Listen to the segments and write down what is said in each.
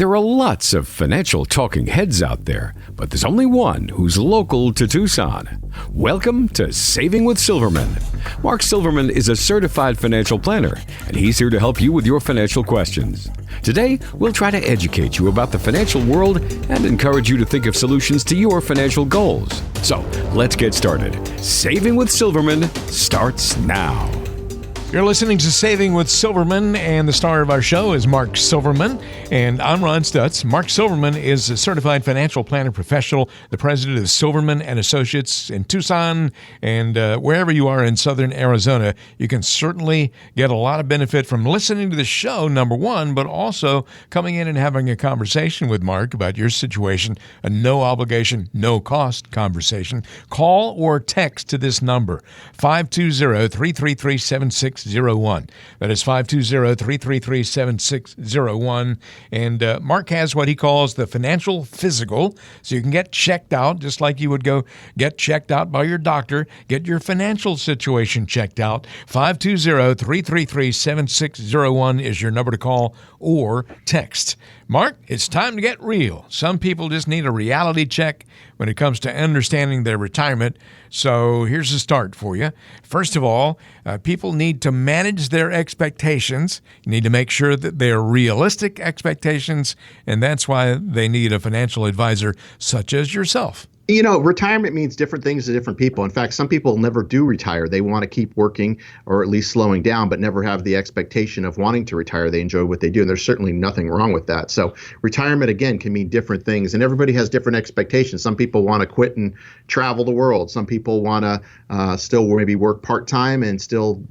There are lots of financial talking heads out there, but there's only one who's local to Tucson. Welcome to Saving with Silverman. Mark Silverman is a certified financial planner, and he's here to help you with your financial questions. Today, we'll try to educate you about the financial world and encourage you to think of solutions to your financial goals. So, let's get started. Saving with Silverman starts now. You're listening to Saving with Silverman, and the star of our show is Mark Silverman, and I'm Ron Stutz. Mark Silverman is a certified financial planner professional, the president of Silverman and Associates in Tucson, and wherever you are in southern Arizona, you can certainly get a lot of benefit from listening to the show, number one, but also coming in and having a conversation with Mark about your situation, a no obligation, no cost conversation. Call or text to this number, 520-333-7601. That is 520-333-7601. And Mark has what he calls the financial physical, so you can get checked out just like you would go get checked out by your doctor. Get your financial situation checked out. 520-333-7601 is your number to call or text. Mark, it's time to get real. Some people just need a reality check when it comes to understanding their retirement. So here's a start for you. First of all, people need to manage their expectations. You need to make sure that they're realistic expectations, and that's why they need a financial advisor such as yourself. You know, retirement means different things to different people. In fact, some people never do retire. They want to keep working or at least slowing down, but never have the expectation of wanting to retire. They enjoy what they do, and there's certainly nothing wrong with that. So retirement, again, can mean different things, and everybody has different expectations. Some people want to quit and travel the world. Some people want to still maybe work part-time and still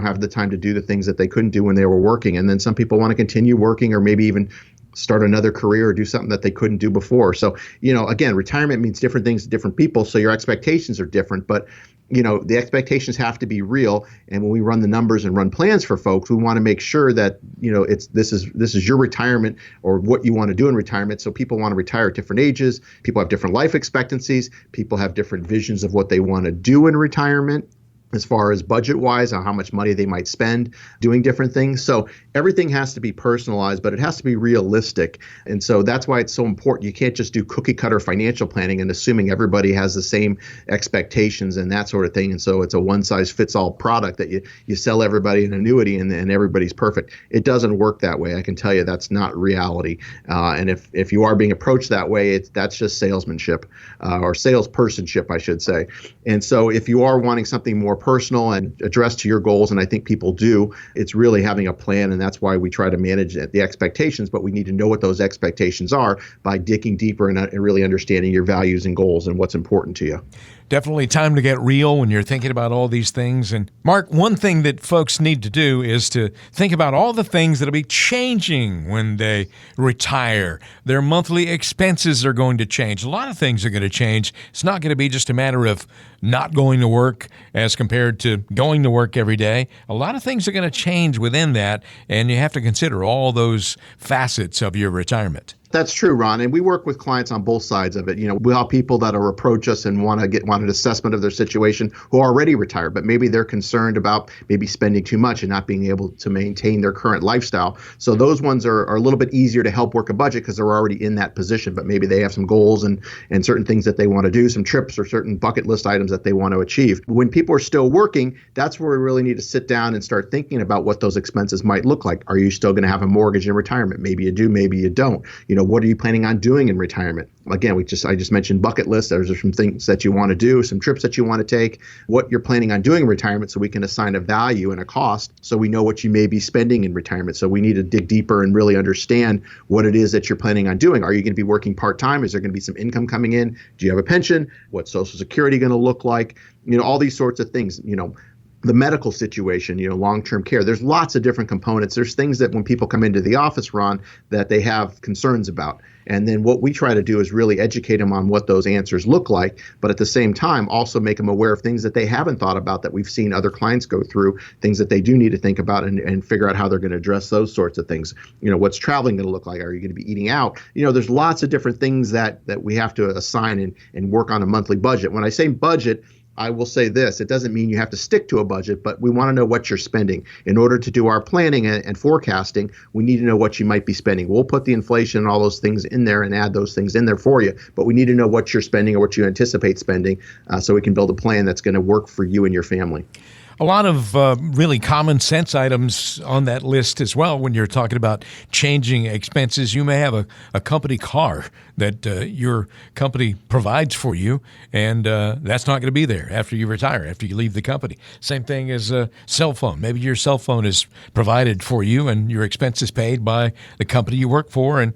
have the time to do the things that they couldn't do when they were working. And then some people want to continue working or maybe even start another career or do something that they couldn't do before. So, again, retirement means different things to different people. So your expectations are different, but the expectations have to be real. And when we run the numbers and run plans for folks, we want to make sure that, this is your retirement or what you want to do in retirement. So people want to retire at different ages. People have different life expectancies. People have different visions of what they want to do in retirement, as far as budget-wise, on how much money they might spend doing different things. So everything has to be personalized, but it has to be realistic. And so that's why it's so important. You can't just do cookie-cutter financial planning and assuming everybody has the same expectations and that sort of thing. And so it's a one-size-fits-all product that you sell everybody an annuity and everybody's perfect. It doesn't work that way. I can tell you that's not reality. And if you are being approached that way, that's just salesmanship or salespersonship, I should say. And so if you are wanting something more personal and addressed to your goals, and I think people do, it's really having a plan, and that's why we try to manage the expectations, but we need to know what those expectations are by digging deeper and really understanding your values and goals and what's important to you. Definitely time to get real when you're thinking about all these things. And Mark, one thing that folks need to do is to think about all the things that'll be changing when they retire. Their monthly expenses are going to change. A lot of things are going to change. It's not going to be just a matter of not going to work as compared to going to work every day. A lot of things are going to change within that, and you have to consider all those facets of your retirement. That's true, Ron. And we work with clients on both sides of it. We'll have people that approach us and want an assessment of their situation who are already retired, but maybe they're concerned about maybe spending too much and not being able to maintain their current lifestyle. So those ones are a little bit easier to help work a budget because they're already in that position, but maybe they have some goals and certain things that they want to do, some trips or certain bucket list items that they want to achieve. When people are still working, that's where we really need to sit down and start thinking about what those expenses might look like. Are you still going to have a mortgage in retirement? Maybe you do, maybe you don't. What are you planning on doing in retirement? Again, I just mentioned bucket lists. There's some things that you want to do, some trips that you want to take, what you're planning on doing in retirement so we can assign a value and a cost so we know what you may be spending in retirement. So we need to dig deeper and really understand what it is that you're planning on doing. Are you going to be working part-time? Is there going to be some income coming in? Do you have a pension? What's Social Security going to look like? All these sorts of things, the medical situation, long-term care. There's lots of different components. There's things that when people come into the office, Ron, that they have concerns about. And then what we try to do is really educate them on what those answers look like, but at the same time, also make them aware of things that they haven't thought about that we've seen other clients go through, things that they do need to think about and figure out how they're going to address those sorts of things. What's traveling going to look like? Are you going to be eating out? There's lots of different things that we have to assign and work on a monthly budget. When I say budget, I will say this, it doesn't mean you have to stick to a budget, but we want to know what you're spending. In order to do our planning and forecasting, we need to know what you might be spending. We'll put the inflation and all those things in there and add those things in there for you, but we need to know what you're spending or what you anticipate spending so we can build a plan that's going to work for you and your family. A lot of really common sense items on that list as well when you're talking about changing expenses. You may have a company car that your company provides for you, and that's not going to be there after you retire, after you leave the company. Same thing as a cell phone. Maybe your cell phone is provided for you and your expenses paid by the company you work for, and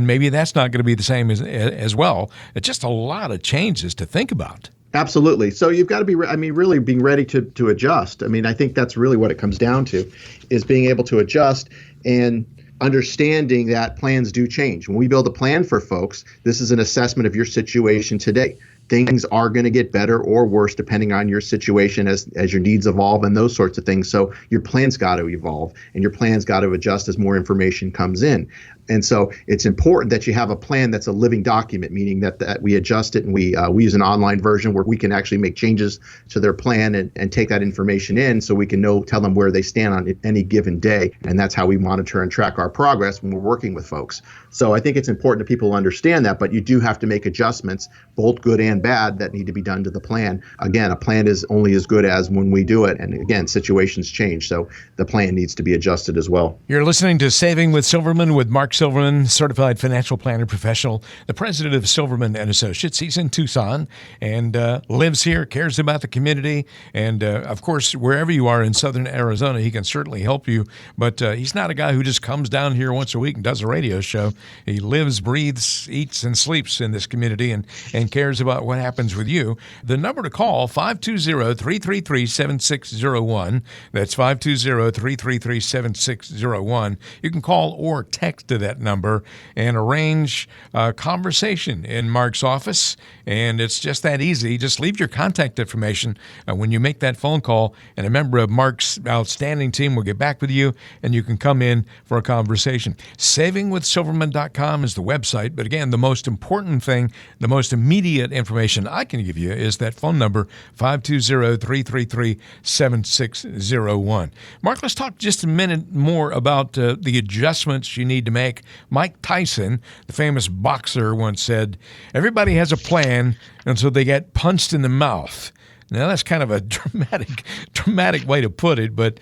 maybe that's not going to be the same as well. It's just a lot of changes to think about. Absolutely. So you've got to be, really being ready to adjust. I think that's really what it comes down to, is being able to adjust and understanding that plans do change. When we build a plan for folks, this is an assessment of your situation today. Things are going to get better or worse depending on your situation as your needs evolve and those sorts of things. So your plan's got to evolve and your plan's got to adjust as more information comes in. And so it's important that you have a plan that's a living document, meaning that we adjust it and we use an online version where we can actually make changes to their plan and take that information in so we can tell them where they stand on any given day. And that's how we monitor and track our progress when we're working with folks. So I think it's important that people understand that, but you do have to make adjustments, both good and bad, that need to be done to the plan. Again, a plan is only as good as when we do it. And again, situations change. So the plan needs to be adjusted as well. You're listening to Saving with Silverman with Mark Silverman, certified financial planner professional, the president of Silverman and Associates. He's in Tucson and lives here, cares about the community. And of course, wherever you are in southern Arizona, he can certainly help you. But he's not a guy who just comes down here once a week and does a radio show. He lives, breathes, eats, and sleeps in this community and cares about what happens with you. The number to call, 520-333-7601. That's 520-333-7601. You can call or text to that number and arrange a conversation in Mark's office. And it's just that easy. Just leave your contact information when you make that phone call, and a member of Mark's outstanding team will get back with you, and you can come in for a conversation. SavingWithSilverman.com is the website. But again, the most important thing, the most immediate information I can give you is that phone number, 520-333-7601. Mark, let's talk just a minute more about the adjustments you need to make. Mike Tyson, the famous boxer, once said, everybody has a plan until they get punched in the mouth. Now, that's kind of a dramatic way to put it, but,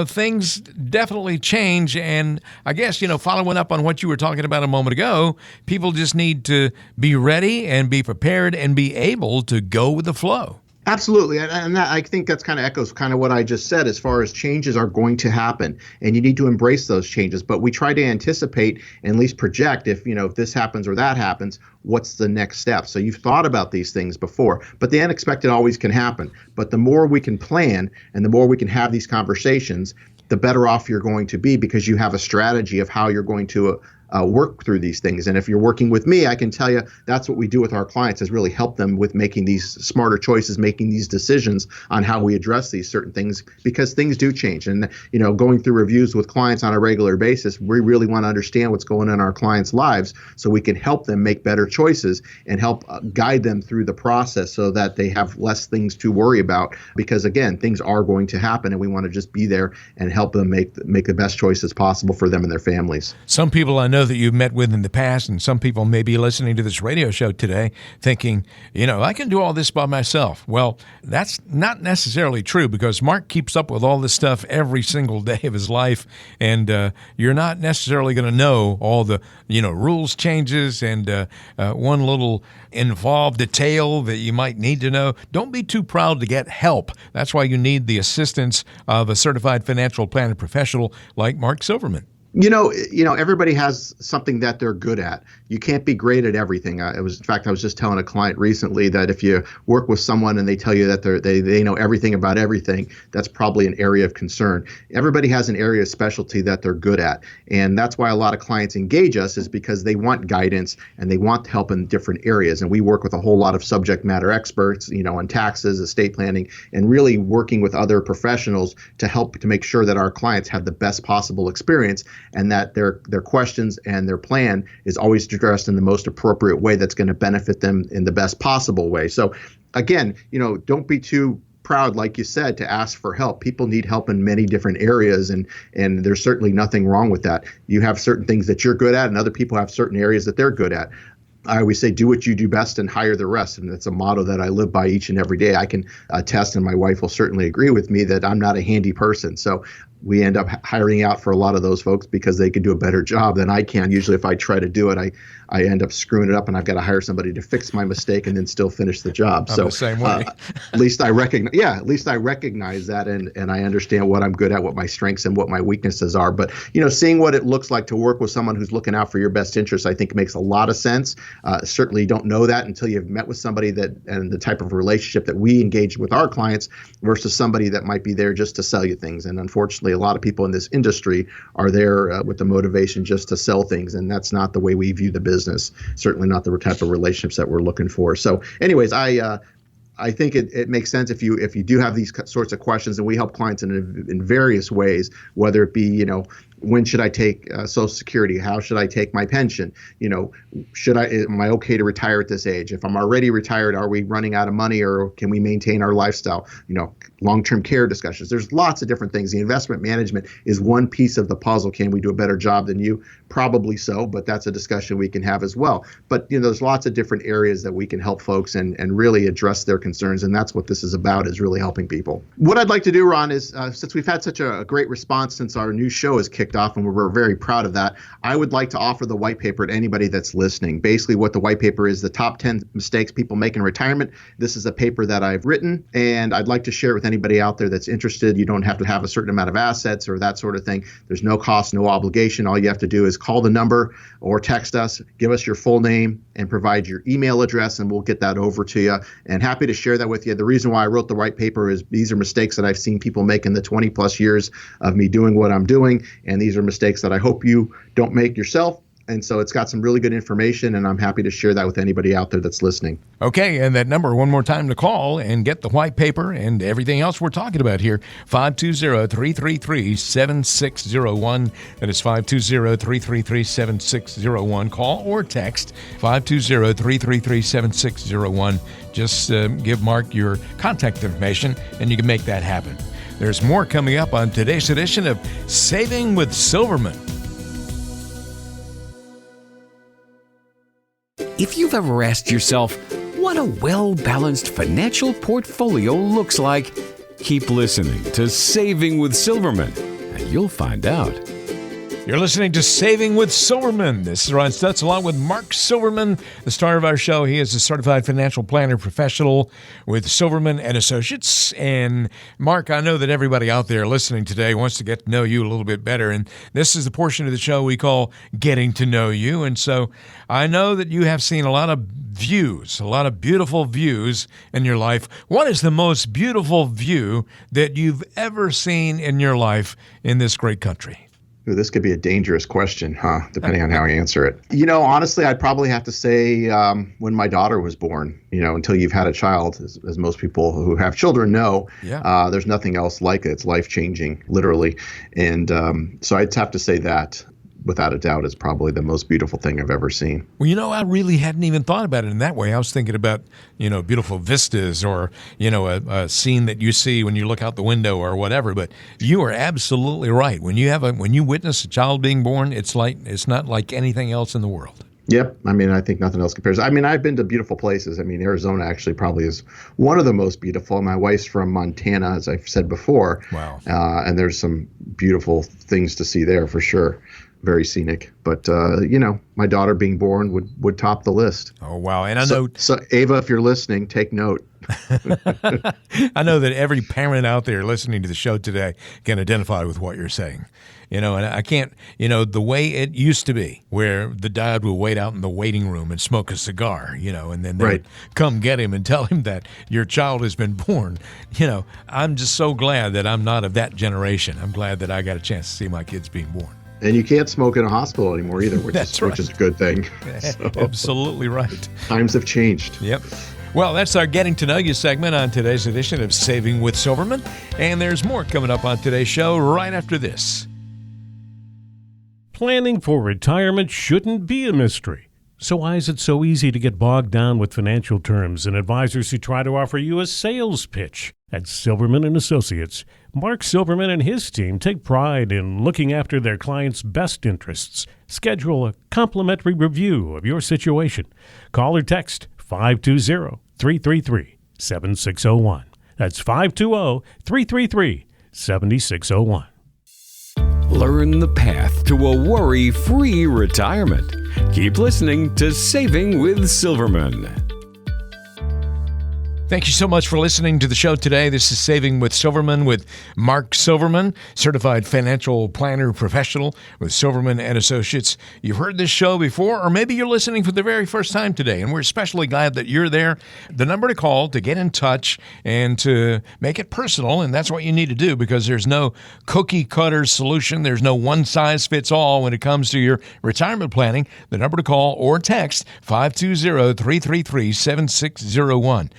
things definitely change. And I guess, following up on what you were talking about a moment ago, people just need to be ready and be prepared and be able to go with the flow. Absolutely. And that, I think that's kind of echoes kind of what I just said as far as changes are going to happen and you need to embrace those changes. But we try to anticipate and at least project if this happens or that happens, what's the next step? So you've thought about these things before, but the unexpected always can happen. But the more we can plan and the more we can have these conversations, the better off you're going to be because you have a strategy of how you're going to work through these things. And if you're working with me, I can tell you that's what we do with our clients is really help them with making these smarter choices, making these decisions on how we address these certain things because things do change. And, going through reviews with clients on a regular basis, we really want to understand what's going on in our clients' lives so we can help them make better choices and help guide them through the process so that they have less things to worry about. Because again, things are going to happen and we want to just be there and help them make the best choices possible for them and their families. Some people I know that you've met with in the past, and some people may be listening to this radio show today thinking, I can do all this by myself. Well, that's not necessarily true because Mark keeps up with all this stuff every single day of his life, and you're not necessarily going to know all the, rules changes and one little involved detail that you might need to know. Don't be too proud to get help. That's why you need the assistance of a certified financial planner professional like Mark Silverman. Everybody has something that they're good at. You can't be great at everything. In fact, I was just telling a client recently that if you work with someone and they tell you that they know everything about everything, that's probably an area of concern. Everybody has an area of specialty that they're good at. And that's why a lot of clients engage us is because they want guidance and they want help in different areas. And we work with a whole lot of subject matter experts, on taxes, estate planning, and really working with other professionals to help to make sure that our clients have the best possible experience and that their questions and their plan is always addressed in the most appropriate way that's going to benefit them in the best possible way. So again, don't be too proud, like you said, to ask for help. People need help in many different areas, and there's certainly nothing wrong with that. You have certain things that you're good at, and other people have certain areas that they're good at. I always say, do what you do best and hire the rest. And that's a motto that I live by each and every day. I can attest, and my wife will certainly agree with me, that I'm not a handy person. So we end up hiring out for a lot of those folks because they can do a better job than I can. Usually if I try to do it, I end up screwing it up, and I've got to hire somebody to fix my mistake and then still finish the job. I'm the same way. At least I recognize that, and I understand what I'm good at, what my strengths and what my weaknesses are. But, seeing what it looks like to work with someone who's looking out for your best interests, I think makes a lot of sense. Certainly don't know that until you've met with somebody and the type of relationship that we engage with our clients versus somebody that might be there just to sell you things. And unfortunately, a lot of people in this industry are there with the motivation just to sell things, and that's not the way we view the business. Certainly not the type of relationships that we're looking for. So anyways, I think it makes sense if you do have these sorts of questions, and we help clients in various ways, whether it be, when should I take Social Security? How should I take my pension? Am I okay to retire at this age? If I'm already retired, are we running out of money, or can we maintain our lifestyle? Long-term care discussions. There's lots of different things. The investment management is one piece of the puzzle. Can we do a better job than you? Probably so, but that's a discussion we can have as well. But there's lots of different areas that we can help folks and really address their concerns, and that's what this is about, is really helping people. What I'd like to do, Ron, is since we've had such a great response since our new show has kicked off, and we're very proud of that, I would like to offer the white paper to anybody that's listening. Basically, what the white paper is, the top 10 mistakes people make in retirement. This is a paper that I've written, and I'd like to share it with anybody out there that's interested. You don't have to have a certain amount of assets or that sort of thing. There's no cost, no obligation. All you have to do is call the number or text us, give us your full name, and provide your email address, and we'll get that over to you. And happy to share that with you. The reason why I wrote the white paper is these are mistakes that I've seen people make in the 20 plus years of me doing what I'm doing, and these are mistakes that I hope you don't make yourself. And so it's got some really good information, and I'm happy to share that with anybody out there that's listening. Okay, and that number one more time to call and get the white paper and everything else we're talking about here, 520-333-7601. That is 520-333-7601. Call or text 520-333-7601. Just give Mark your contact information, and you can make that happen. There's more coming up on today's edition of Saving with Silverman. If you've ever asked yourself what a well-balanced financial portfolio looks like, keep listening to Saving with Silverman, and you'll find out. You're listening to Saving with Silverman. This is Ron Stutz along with Mark Silverman, the star of our show. He is a certified financial planner professional with Silverman and Associates. And Mark, I know that everybody out there listening today wants to get to know you a little bit better. And this is the portion of the show we call Getting to Know You. And so I know that you have seen a lot of views, a lot of beautiful views in your life. What is the most beautiful view that you've ever seen in your life in this great country? Ooh, this could be a dangerous question, depending on how I answer it. Honestly, I'd probably have to say when my daughter was born. Until you've had a child, as most people who have children know, there's nothing else like it. It's life-changing, literally. And so I'd have to say that, without a doubt, is probably the most beautiful thing I've ever seen. Well, I really hadn't even thought about it in that way. I was thinking about, beautiful vistas or, a scene that you see when you look out the window or whatever. But you are absolutely right. When you witness a child being born, it's not like anything else in the world. Yep. I think nothing else compares. I've been to beautiful places. Arizona actually probably is one of the most beautiful. My wife's from Montana, as I've said before. Wow. And there's some beautiful things to see there for sure. Very scenic, but my daughter being born would top the list. Oh wow! And I know, so Ava, if you're listening, take note. I know that every parent out there listening to the show today can identify with what you're saying. And I can't, the way it used to be, where the dad would wait out in the waiting room and smoke a cigar, and then they would come get him and tell him that your child has been born. I'm just so glad that I'm not of that generation. I'm glad that I got a chance to see my kids being born. And you can't smoke in a hospital anymore either, which is a good thing. So, absolutely right. Times have changed. Yep. Well, that's our Getting to Know You segment on today's edition of Saving with Silverman. And there's more coming up on today's show right after this. Planning for retirement shouldn't be a mystery. So why is it so easy to get bogged down with financial terms and advisors who try to offer you a sales pitch? At Silverman and Associates, Mark Silverman and his team take pride in looking after their clients' best interests. Schedule a complimentary review of your situation. Call or text 520-333-7601. That's 520-333-7601. Learn the path to a worry-free retirement. Keep listening to Saving with Silverman. Thank you so much for listening to the show today. This is Saving with Silverman with Mark Silverman, certified financial planner professional with Silverman and Associates. You've heard this show before, or maybe you're listening for the very first time today, and we're especially glad that you're there. The number to call to get in touch and to make it personal, and that's what you need to do because there's no cookie cutter solution. There's no one size fits all when it comes to your retirement planning. The number to call or text 520-333-7601.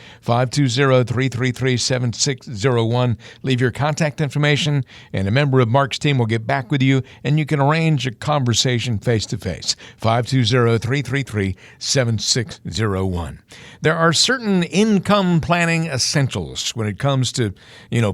520-333-7601. Leave your contact information, and a member of Mark's team will get back with you, and you can arrange a conversation face-to-face. 520-333-7601. There are certain income planning essentials when it comes to,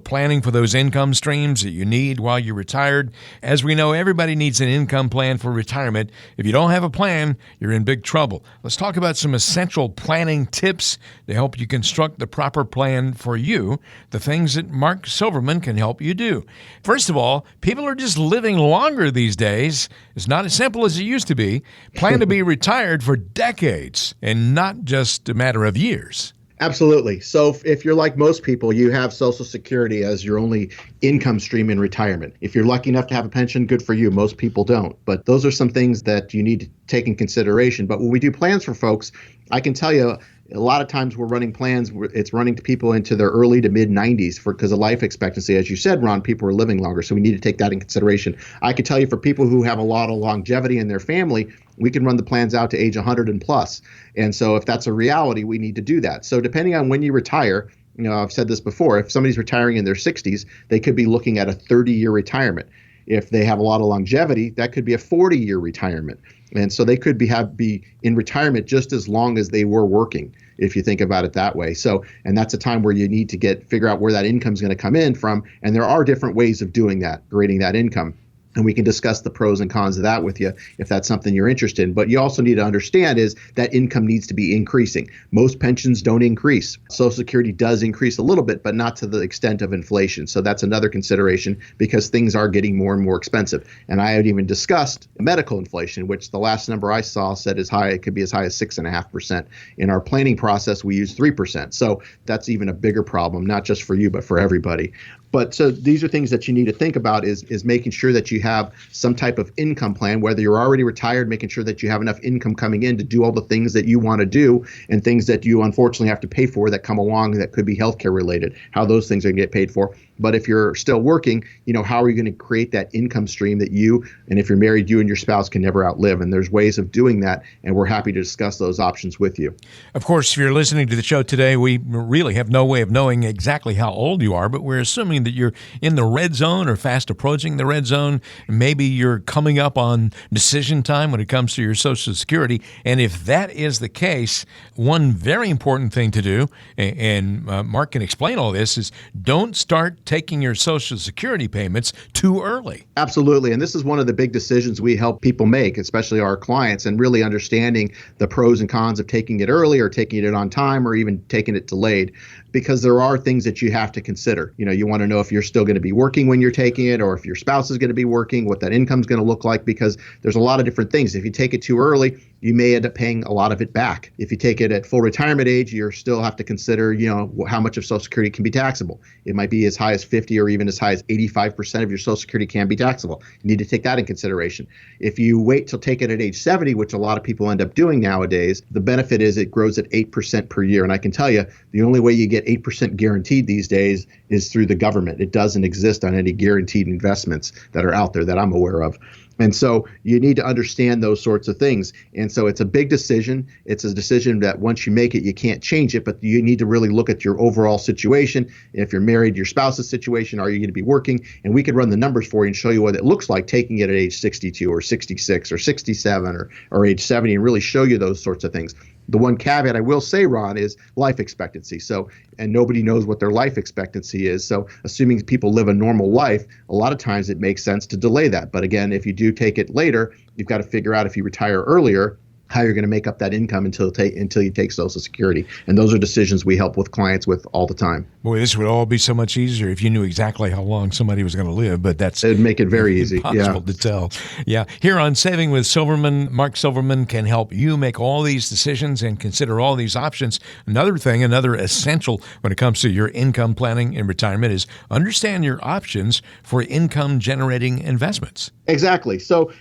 planning for those income streams that you need while you're retired. As we know, everybody needs an income plan for retirement. If you don't have a plan, you're in big trouble. Let's talk about some essential planning tips to help you construct the proper plan for you, the things that Mark Silverman can help you do. First of all, people are just living longer these days. It's not as simple as it used to be. Plan to be retired for decades and not just a matter of years. Absolutely. So if you're like most people, you have Social Security as your only income stream in retirement. If you're lucky enough to have a pension, good for you. Most people don't. But those are some things that you need to take in consideration. But when we do plans for folks, I can tell you, a lot of times we're running plans, it's running to people into their early to mid 90s because of life expectancy. As you said, Ron, people are living longer, so we need to take that in consideration. I can tell you for people who have a lot of longevity in their family, we can run the plans out to age 100 and plus. And so if that's a reality, we need to do that. So depending on when you retire, I've said this before, if somebody's retiring in their 60s, they could be looking at a 30-year retirement. If they have a lot of longevity, that could be a 40-year retirement. And so they could be in retirement just as long as they were working, if you think about it that way. So, and that's a time where you need to figure out where that income is going to come in from. And there are different ways of doing that, creating that income. And we can discuss the pros and cons of that with you if that's something you're interested in. But you also need to understand is that income needs to be increasing. Most pensions don't increase. Social Security does increase a little bit, but not to the extent of inflation. So that's another consideration because things are getting more and more expensive. And I had even discussed medical inflation, which the last number I saw said it could be as high as 6.5%. In our planning process, we use 3%. So that's even a bigger problem, not just for you, but for everybody. But so these are things that you need to think about is making sure that you have some type of income plan, whether you're already retired, making sure that you have enough income coming in to do all the things that you want to do and things that you unfortunately have to pay for that come along that could be healthcare related, how those things are going to get paid for. But if you're still working, how are you going to create that income stream that and if you're married, you and your spouse can never outlive? And there's ways of doing that. And we're happy to discuss those options with you. Of course, if you're listening to the show today, we really have no way of knowing exactly how old you are, but we're assuming that you're in the red zone or fast approaching the red zone. Maybe you're coming up on decision time when it comes to your Social Security. And if that is the case, one very important thing to do, and Mark can explain all this, is don't start taking your Social Security payments too early. Absolutely. And this is one of the big decisions we help people make, especially our clients, and really understanding the pros and cons of taking it early or taking it on time or even taking it delayed. Because there are things that you have to consider. You want to know if you're still going to be working when you're taking it, or if your spouse is going to be working, what that income is going to look like, because there's a lot of different things. If you take it too early, you may end up paying a lot of it back. If you take it at full retirement age, you still have to consider, how much of Social Security can be taxable. It might be as high as 50 or even as high as 85% of your Social Security can be taxable. You need to take that in consideration. If you wait till take it at age 70, which a lot of people end up doing nowadays, the benefit is it grows at 8% per year. And I can tell you, the only way you get 8% guaranteed these days is through the government. It doesn't exist on any guaranteed investments that are out there that I'm aware of. And so you need to understand those sorts of things. And so it's a big decision. It's a decision that once you make it, you can't change it, but you need to really look at your overall situation. If you're married, your spouse's situation, are you going to be working? And we could run the numbers for you and show you what it looks like taking it at age 62 or 66 or 67 or age 70 and really show you those sorts of things. The one caveat I will say, Ron, is life expectancy. So, and nobody knows what their life expectancy is. So assuming people live a normal life, a lot of times it makes sense to delay that. But again, if you do take it later, you've got to figure out if you retire earlier, how you're going to make up that income until you take Social Security. And those are decisions we help with clients with all the time. Boy, this would all be so much easier if you knew exactly how long somebody was going to live, but it'd make it very easy. Impossible to tell. Yeah. Here on Saving with Silverman, Mark Silverman can help you make all these decisions and consider all these options. Another essential when it comes to your income planning in retirement is understand your options for income generating investments. Exactly. So,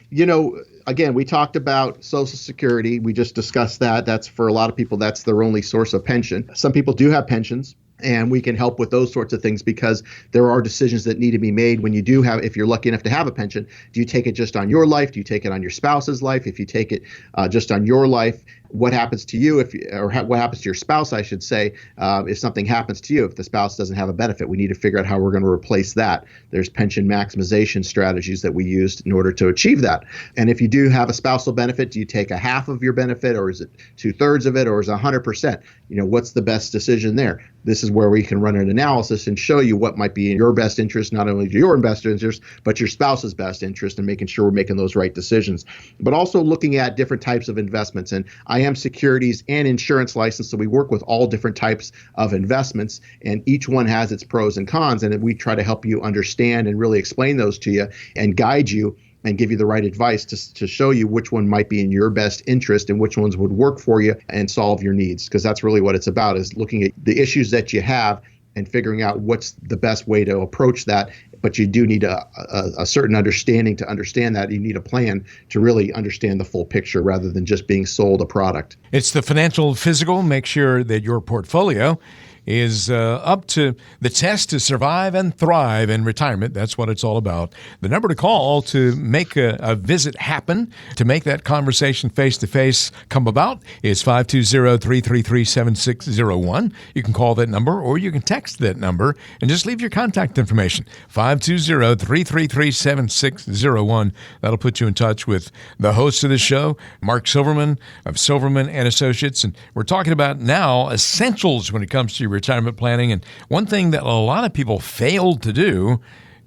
again, we talked about Social Security. We just discussed that. That's for a lot of people, that's their only source of pension. Some people do have pensions. And we can help with those sorts of things because there are decisions that need to be made when you do have, if you're lucky enough to have a pension. Do you take it just on your life? Do you take it on your spouse's life? If you take it just on your life, what happens to you what happens to your spouse, I should say, if something happens to you, if the spouse doesn't have a benefit? We need to figure out how we're going to replace that. There's pension maximization strategies that we use in order to achieve that. And if you do have a spousal benefit, do you take a half of your benefit, or is it 2/3 of it, or is it 100%? What's the best decision there? This is where we can run an analysis and show you what might be in your best interest, not only your investor interest, but your spouse's best interest, and making sure we're making those right decisions. But also looking at different types of investments. And I am securities and insurance licensed, so we work with all different types of investments, and each one has its pros and cons, and we try to help you understand and really explain those to you and guide you and give you the right advice to show you which one might be in your best interest and which ones would work for you and solve your needs. Because that's really what it's about, is looking at the issues that you have and figuring out what's the best way to approach that. But you do need a certain understanding to understand that. You need a plan to really understand the full picture rather than just being sold a product. It's the financial physical. Make sure that your portfolio is up to the test to survive and thrive in retirement. That's what it's all about. The number to call to make a visit happen, to make that conversation face-to-face come about, is 520-333-7601. You can call that number, or you can text that number and just leave your contact information, 520-333-7601. That'll put you in touch with the host of the show, Mark Silverman of Silverman and Associates. And we're talking about now essentials when it comes to your retirement planning. And one thing that a lot of people fail to do,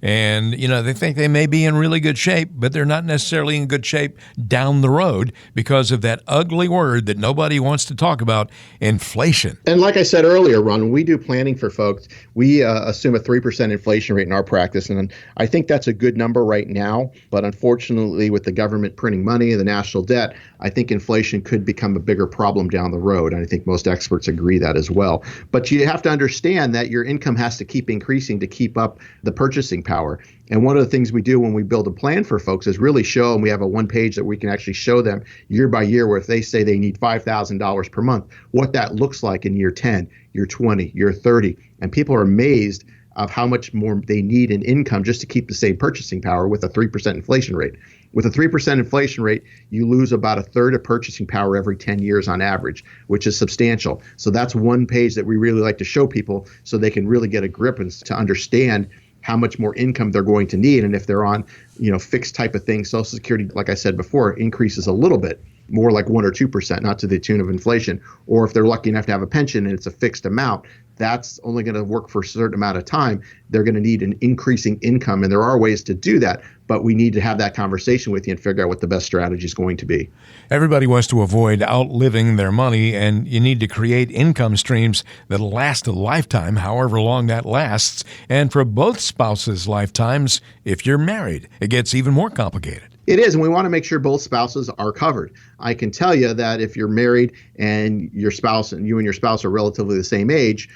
and they think they may be in really good shape, but they're not necessarily in good shape down the road because of that ugly word that nobody wants to talk about, inflation. And like I said earlier, Ron, when we do planning for folks, we assume a 3% inflation rate in our practice. And I think that's a good number right now. But unfortunately, with the government printing money and the national debt, I think inflation could become a bigger problem down the road. And I think most experts agree that as well. But you have to understand that your income has to keep increasing to keep up the purchasing power. And one of the things we do when we build a plan for folks is really show, and we have a one page that we can actually show them year by year, where if they say they need $5,000 per month, what that looks like in year 10, year 20, year 30. And people are amazed of how much more they need in income just to keep the same purchasing power with a 3% inflation rate. With a 3% inflation rate, you lose about a third of purchasing power every 10 years on average, which is substantial. So that's one page that we really like to show people so they can really get a grip and to understand how much more income they're going to need. And if they're on, fixed type of thing, Social Security, like I said before, increases a little bit, more like 1 or 2%, not to the tune of inflation. Or if they're lucky enough to have a pension and it's a fixed amount, that's only going to work for a certain amount of time. They're going to need an increasing income. And there are ways to do that, but we need to have that conversation with you and figure out what the best strategy is going to be. Everybody wants to avoid outliving their money, and you need to create income streams that'll last a lifetime, however long that lasts. And for both spouses' lifetimes, if you're married, it gets even more complicated. It is, and we want to make sure both spouses are covered. I can tell you that if you're married and your spouse and your spouse are relatively the same age,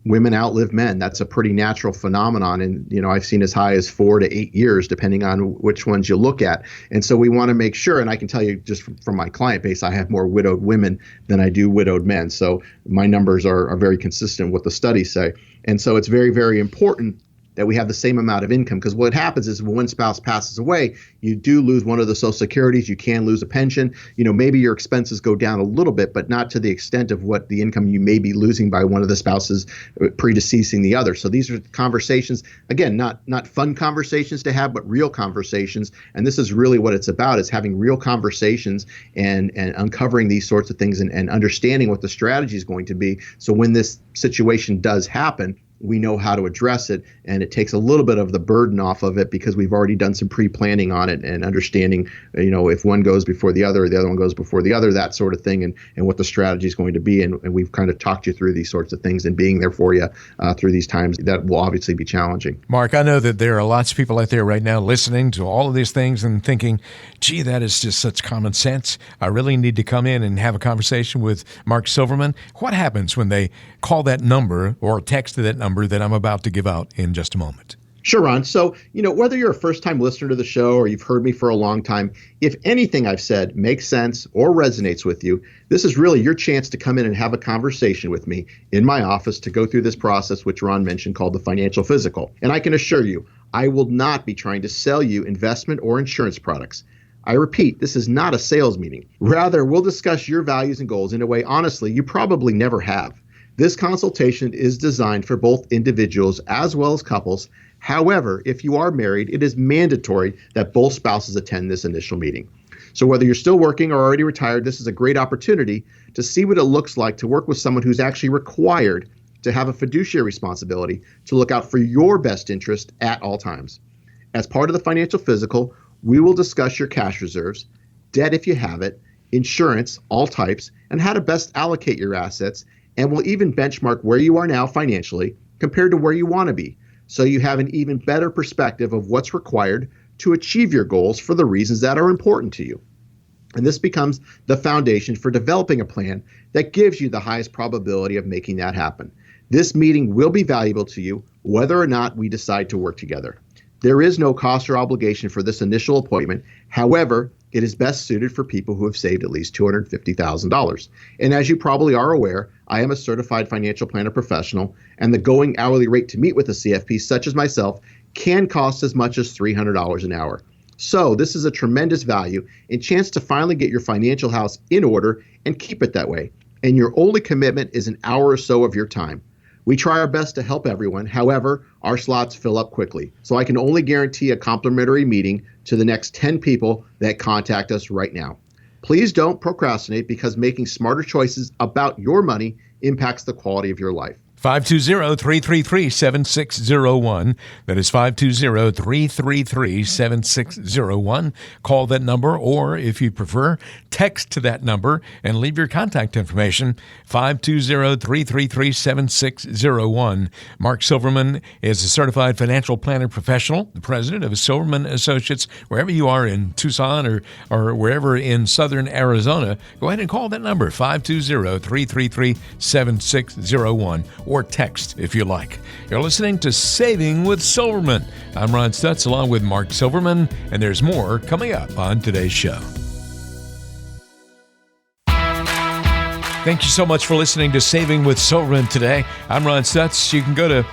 women outlive men. That's a pretty natural phenomenon. And, I've seen as high as 4 to 8 years, depending on which ones you look at. And so we want to make sure, and I can tell you just from my client base, I have more widowed women than I do widowed men. So my numbers are very consistent with what the studies say. And so it's very, very important that we have the same amount of income. Because what happens is when one spouse passes away, you do lose one of the Social Securities, you can lose a pension. Maybe your expenses go down a little bit, but not to the extent of what the income you may be losing by one of the spouses predeceasing the other. So these are conversations, again, not fun conversations to have, but real conversations. And this is really what it's about, is having real conversations and uncovering these sorts of things and understanding what the strategy is going to be. So when this situation does happen, we know how to address it, and it takes a little bit of the burden off of it because we've already done some pre-planning on it and understanding, if one goes before the other one goes before the other, that sort of thing, and what the strategy is going to be. And we've kind of talked you through these sorts of things and being there for you through these times that will obviously be challenging. Mark, I know that there are lots of people out there right now listening to all of these things and thinking, gee, that is just such common sense. I really need to come in and have a conversation with Mark Silverman. What happens when they call that number or text to that number that I'm about to give out in just a moment? Sure, Ron. So, whether you're a first-time listener to the show or you've heard me for a long time, if anything I've said makes sense or resonates with you, this is really your chance to come in and have a conversation with me in my office to go through this process, which Ron mentioned, called the Financial Physical. And I can assure you, I will not be trying to sell you investment or insurance products. I repeat, this is not a sales meeting. Rather, we'll discuss your values and goals in a way, honestly, you probably never have. This consultation is designed for both individuals as well as couples. However, if you are married, it is mandatory that both spouses attend this initial meeting. So whether you're still working or already retired, this is a great opportunity to see what it looks like to work with someone who's actually required to have a fiduciary responsibility to look out for your best interest at all times. As part of the Financial Physical, we will discuss your cash reserves, debt if you have it, insurance, all types, and how to best allocate your assets, and we'll even benchmark where you are now financially compared to where you want to be, so you have an even better perspective of what's required to achieve your goals for the reasons that are important to you. And this becomes the foundation for developing a plan that gives you the highest probability of making that happen. This meeting will be valuable to you whether or not we decide to work together. There is no cost or obligation for this initial appointment. However, it is best suited for people who have saved at least $250,000. And as you probably are aware, I am a certified financial planner professional, and the going hourly rate to meet with a CFP such as myself can cost as much as $300 an hour. So this is a tremendous value and chance to finally get your financial house in order and keep it that way. And your only commitment is an hour or so of your time. We try our best to help everyone. However, our slots fill up quickly. So I can only guarantee a complimentary meeting to the next 10 people that contact us right now. Please don't procrastinate, because making smarter choices about your money impacts the quality of your life. 520-333-7601. That is 520-333-7601. Call that number, or if you prefer, text to that number and leave your contact information, 520-333-7601. Mark Silverman is a certified financial planner professional, the president of Silverman Associates. Wherever you are in Tucson or wherever in southern Arizona, go ahead and call that number, 520-333-7601. Or text if you like. You're listening to Saving with Silverman. I'm Ron Stutz along with Mark Silverman, and there's more coming up on today's show. Thank you so much for listening to Saving with Silverman today. I'm Ron Stutz. You can go to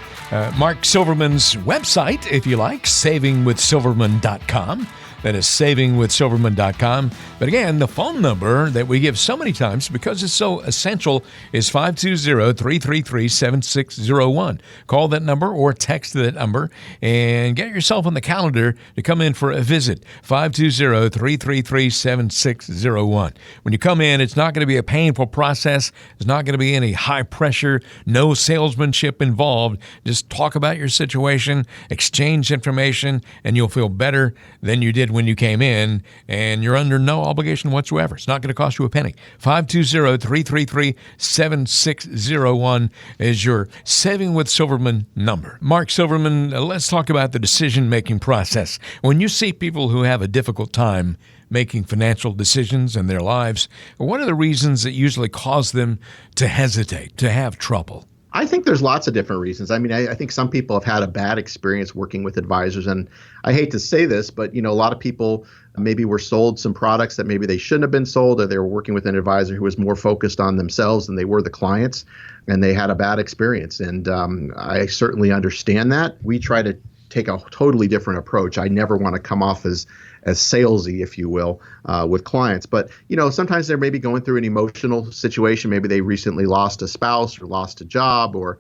Mark Silverman's website if you like, savingwithsilverman.com. That is savingwithsilverman.com. But again, the phone number that we give so many times because it's so essential is 520-333-7601. Call that number or text that number and get yourself on the calendar to come in for a visit. 520-333-7601. When you come in, it's not going to be a painful process. There's not going to be any high pressure, no salesmanship involved. Just talk about your situation, exchange information, and you'll feel better than you did when you came in, and you're under no obligation whatsoever. It's not going to cost you a penny. 520-333-7601 is your Saving with Silverman number. Mark Silverman, let's talk about the decision-making process. When you see people who have a difficult time making financial decisions in their lives, what are the reasons that usually cause them to hesitate, to have trouble? I think there's lots of different reasons. I mean, I think some people have had a bad experience working with advisors, and I hate to say this, but a lot of people maybe were sold some products that maybe they shouldn't have been sold, or they were working with an advisor who was more focused on themselves than they were the clients, and they had a bad experience. And I certainly understand that. We try to take a totally different approach. I never want to come off as salesy, if you will, with clients. But, sometimes they're maybe going through an emotional situation. Maybe they recently lost a spouse or lost a job, or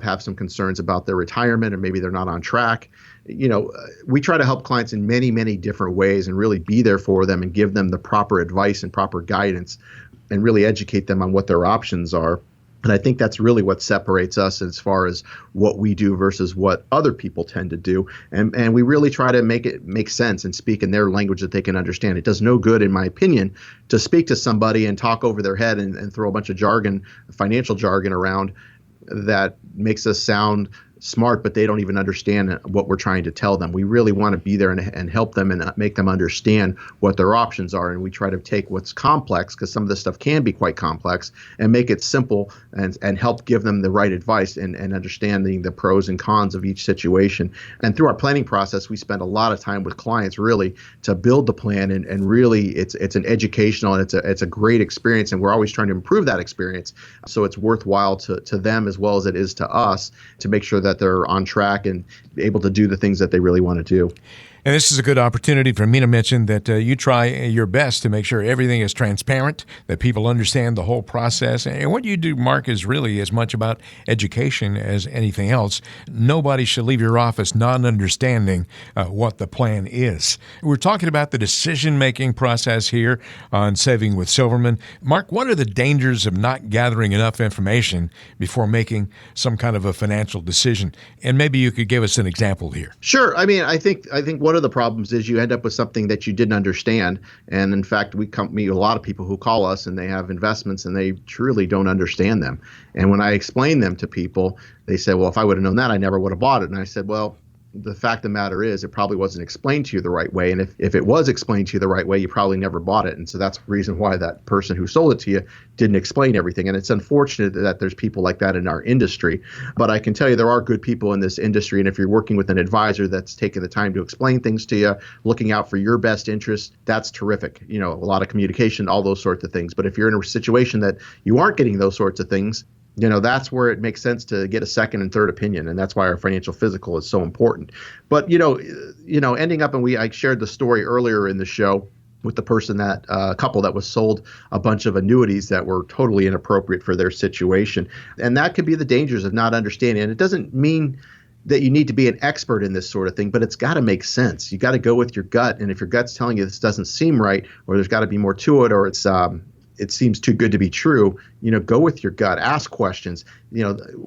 have some concerns about their retirement, or maybe they're not on track. We try to help clients in many, many different ways and really be there for them and give them the proper advice and proper guidance and really educate them on what their options are. And I think that's really what separates us as far as what we do versus what other people tend to do. And we really try to make it make sense and speak in their language that they can understand. It does no good, in my opinion, to speak to somebody and talk over their head and throw a bunch of jargon, financial jargon around that makes us sound smart, but they don't even understand what we're trying to tell them. We really want to be there and help them and make them understand what their options are. And we try to take what's complex, because some of this stuff can be quite complex, and make it simple and help give them the right advice and understanding the pros and cons of each situation. And through our planning process, we spend a lot of time with clients really to build the plan. And really it's an educational and it's a great experience. And we're always trying to improve that experience. So it's worthwhile to them as well as it is to us to make sure that they're on track and able to do the things that they really want to do. And this is a good opportunity for me to mention that you try your best to make sure everything is transparent, that people understand the whole process. And what you do, Mark, is really as much about education as anything else. Nobody should leave your office not understanding what the plan is. We're talking about the decision-making process here on Saving with Silverman. Mark, what are the dangers of not gathering enough information before making some kind of a financial decision? And maybe you could give us an example here. Sure. I mean, I think one of the problems is you end up with something that you didn't understand. And in fact, we meet a lot of people who call us and they have investments and they truly don't understand them. And when I explain them to people, they say, well, if I would have known that, I never would have bought it. And I said, well, the fact of the matter is it probably wasn't explained to you the right way. And if it was explained to you the right way, you probably never bought it. And so that's the reason why that person who sold it to you didn't explain everything. And it's unfortunate that there's people like that in our industry. But I can tell you there are good people in this industry. And if you're working with an advisor that's taking the time to explain things to you, looking out for your best interest, that's terrific. A lot of communication, all those sorts of things. But if you're in a situation that you aren't getting those sorts of things, that's where it makes sense to get a second and third opinion. And that's why our financial physical is so important. But, ending up, and I shared the story earlier in the show with the person that couple that was sold a bunch of annuities that were totally inappropriate for their situation. And that could be the dangers of not understanding. And it doesn't mean that you need to be an expert in this sort of thing, but it's got to make sense. You got to go with your gut. And if your gut's telling you this doesn't seem right, or there's got to be more to it, or it seems too good to be true, go with your gut, ask questions.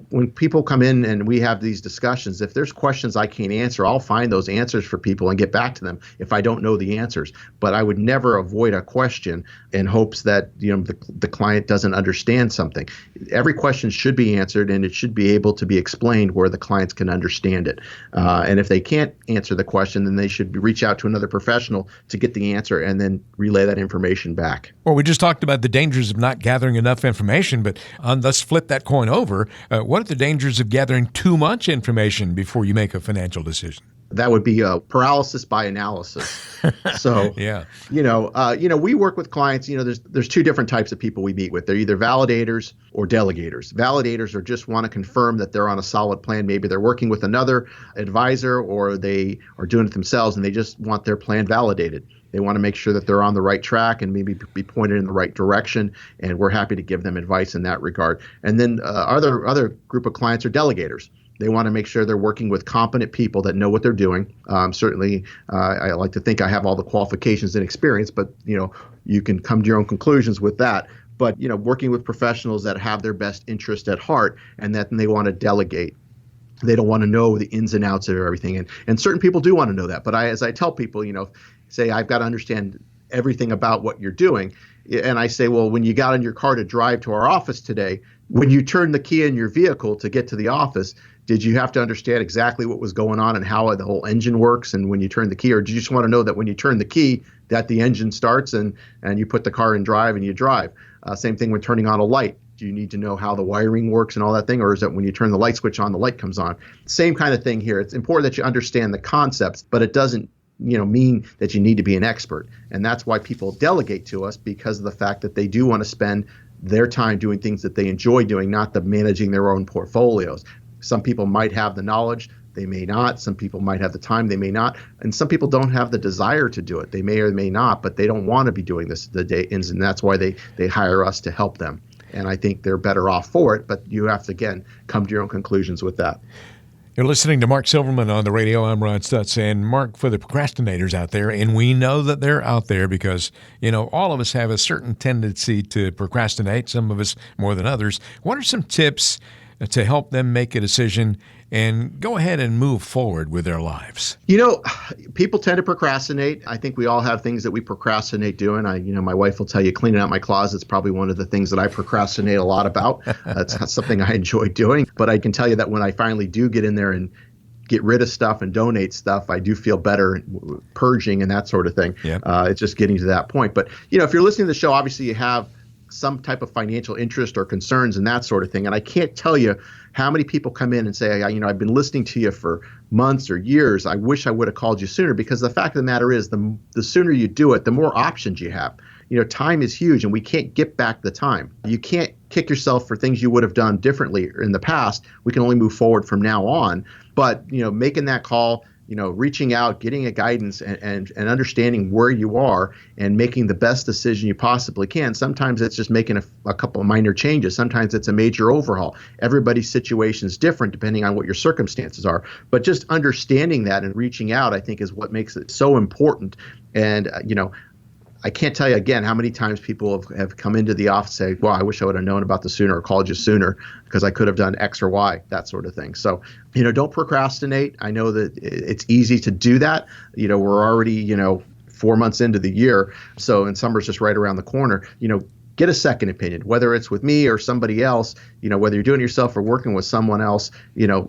When people come in and we have these discussions, if there's questions I can't answer, I'll find those answers for people and get back to them if I don't know the answers. But I would never avoid a question in hopes that, the client doesn't understand something. Every question should be answered and it should be able to be explained where the clients can understand it. And if they can't answer the question, then they should reach out to another professional to get the answer and then relay that information back. Well, we just talked about the dangers of not gathering enough information, but let's flip that coin over. What are the dangers of gathering too much information before you make a financial decision? That would be paralysis by analysis. So, yeah, we work with clients. There's two different types of people we meet with. They're either validators or delegators. Validators are just want to confirm that they're on a solid plan. Maybe they're working with another advisor or they are doing it themselves and they just want their plan validated. They want to make sure that they're on the right track and maybe be pointed in the right direction, and we're happy to give them advice in that regard. And then other group of clients are delegators. They want to make sure they're working with competent people that know what they're doing. Certainly, I like to think I have all the qualifications and experience, but you can come to your own conclusions with that. But working with professionals that have their best interest at heart and that they want to delegate. They don't want to know the ins and outs of everything. And certain people do want to know that. But as I tell people, say I've got to understand everything about what you're doing. And I say, well, when you got in your car to drive to our office today, when you turned the key in your vehicle to get to the office, did you have to understand exactly what was going on and how the whole engine works and when you turn the key? Or do you just want to know that when you turn the key that the engine starts and you put the car in drive and you drive? Same thing when turning on a light. Do you need to know how the wiring works and all that thing? Or is it when you turn the light switch on, the light comes on? Same kind of thing here. It's important that you understand the concepts, but it doesn't mean that you need to be an expert. And that's why people delegate to us, because of the fact that they do want to spend their time doing things that they enjoy doing, not the managing their own portfolios. Some people might have the knowledge, they may not. Some people might have the time, they may not. And some people don't have the desire to do it. They may or may not, but they don't want to be doing this the day ends, and that's why they hire us to help them. And I think they're better off for it, but you have to, again, come to your own conclusions with that. You're listening to Mark Silverman on the radio. I'm Ron Stutz. And Mark, for the procrastinators out there, and we know that they're out there because, all of us have a certain tendency to procrastinate, some of us more than others. What are some tips to help them make a decision and go ahead and move forward with their lives? People tend to procrastinate. I think we all have things that we procrastinate doing. My wife will tell you cleaning out my closet is probably one of the things that I procrastinate a lot about. That's not something I enjoy doing. But I can tell you that when I finally do get in there and get rid of stuff and donate stuff, I do feel better purging and that sort of thing. Yep. It's just getting to that point. But, if you're listening to the show, obviously you have some type of financial interest or concerns and that sort of thing. And I can't tell you how many people come in and say, I've been listening to you for months or years. I wish I would have called you sooner, because the fact of the matter is the sooner you do it, the more options you have. Time is huge, and we can't get back the time. You can't kick yourself for things you would have done differently in the past. We can only move forward from now on. But, making that call, reaching out, getting a guidance and understanding where you are and making the best decision you possibly can. Sometimes it's just making a couple of minor changes. Sometimes it's a major overhaul. Everybody's situation is different depending on what your circumstances are. But just understanding that and reaching out, I think, is what makes it so important. And, I can't tell you again how many times people have come into the office and say, well, I wish I would have known about this sooner or called you sooner because I could have done X or Y, that sort of thing. So, don't procrastinate. I know that it's easy to do that. We're already, 4 months into the year. And summer's just right around the corner. Get a second opinion, whether it's with me or somebody else, whether you're doing it yourself or working with someone else,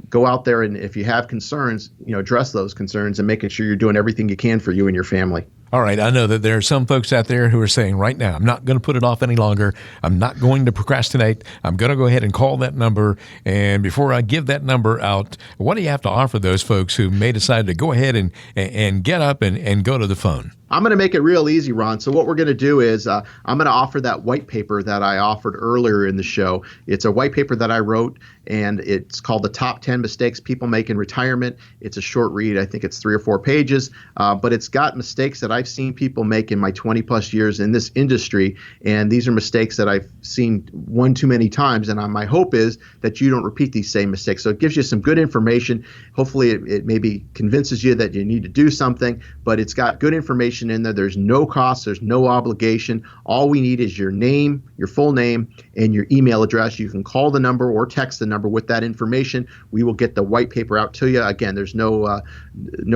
go out there, and if you have concerns, address those concerns and making sure you're doing everything you can for you and your family. All right. I know that there are some folks out there who are saying right now, I'm not going to put it off any longer. I'm not going to procrastinate. I'm going to go ahead and call that number. And before I give that number out, what do you have to offer those folks who may decide to go ahead and get up and go to the phone? I'm going to make it real easy, Ron. So what we're going to do is I'm going to offer that white paper that I offered earlier in the show. It's a white paper that I wrote, and it's called The Top 10 Mistakes People Make in Retirement. It's a short read. I think it's 3 or 4 pages, but it's got mistakes that I've seen people make in my 20 plus years in this industry. And these are mistakes that I've seen one too many times. And my hope is that you don't repeat these same mistakes. So it gives you some good information. Hopefully it maybe convinces you that you need to do something, but it's got good information in there. There's no cost. There's no obligation. All we need is your name, your full name, and your email address. You can call the number or text the number with that information. We will get the white paper out to you. Again, there's no